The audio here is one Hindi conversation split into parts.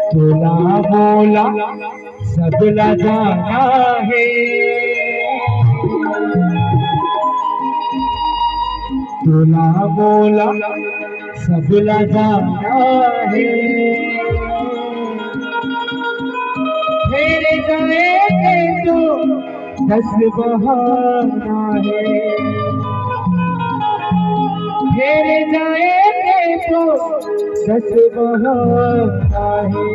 तुला बोला सबला जाना है, तुला बोला सबला जाना है। मेरे जाएंगे तो 10 बहाना है, मेरे जाएंगे तो 10 बहाना है।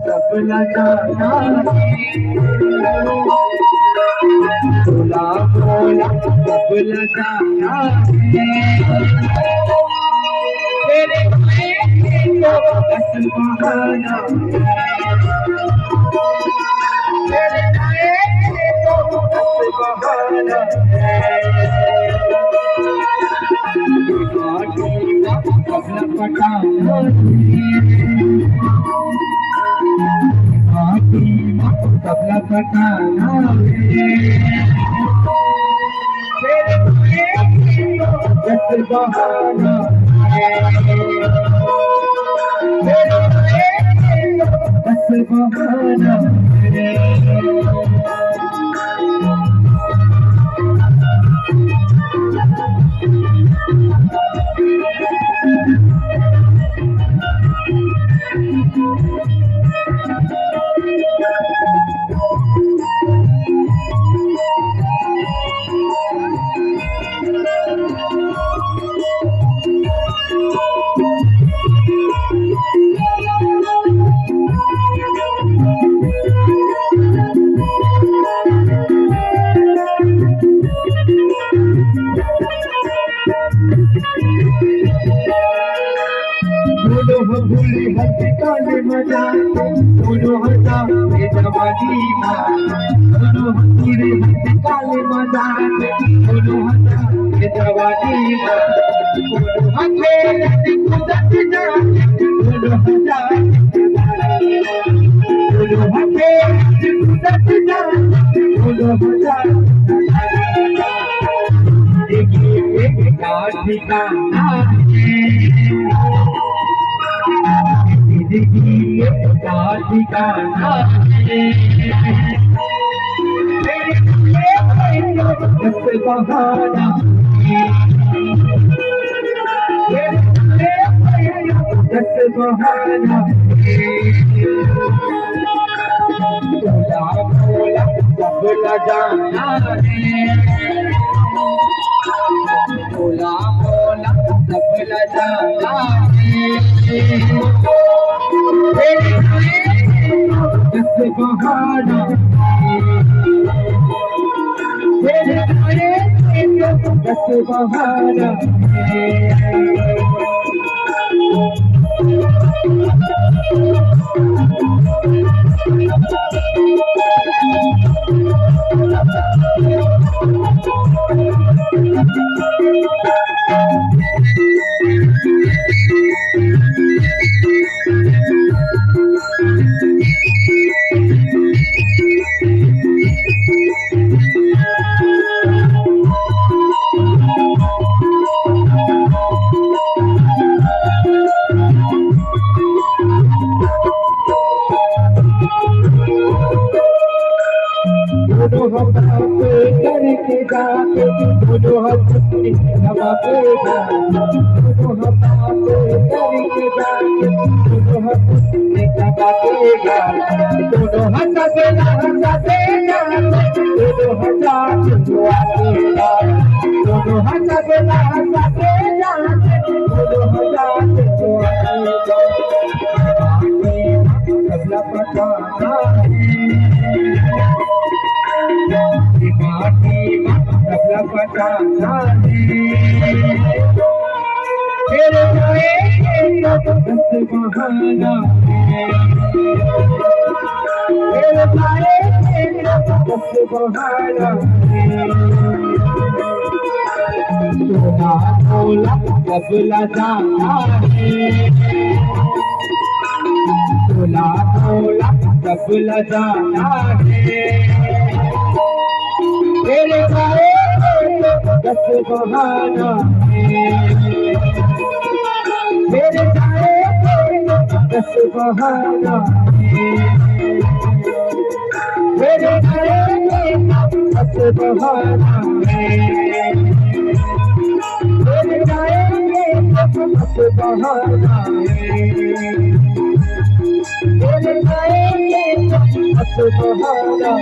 सबला जाना तुला बोला सबला जाना तेरे को 10 बहाना, तेरे को 10 बहाना। सबला पटाना सबला पटाना तेरे को 10 बहाना, तेरे को 10 बहाना। दोनों भूले हंस काले मजा, दोनों हंसा ये जवानी माँ। दोनों भूले हंस काले मजा, दोनों हंसा ये जवानी माँ। दोनों हंसे कुदरत जा, दोनों हंसा दोनों हंसे कुदरत जा, दोनों हंसा। देखिए का ठिकाना जिंदगी का ठिकाना तेरे को 10 बहाना, तेरे को 10 बहाना। तुला बोला सबला जाना है, तुला बोला सबला जाना है। तेरे को 10 बहाना, तेरे को 10 बहाना। दोनों हाथ करके जाके दोनों हाथ दबाएगा, दोनों हाथ करके जाके दोनों हाथ दबाएगा। दोनों हाथ देना देगा, दोनों हाथ जुआएगा, दोनों हाथ देना देगा, दोनों हाथ जुआएगा। सबला पटाना सबला पटाना तेरे बस बहाना मेरे साए तेरा बस बहाना सोना बोला जब लजाना है सोना बोला जब लजाना है मेरे साए बस बहाना मेरे साए बस बहाना मेरे साए बस बहाना मेरे साए बस बहाना मेरे साए बस बहाना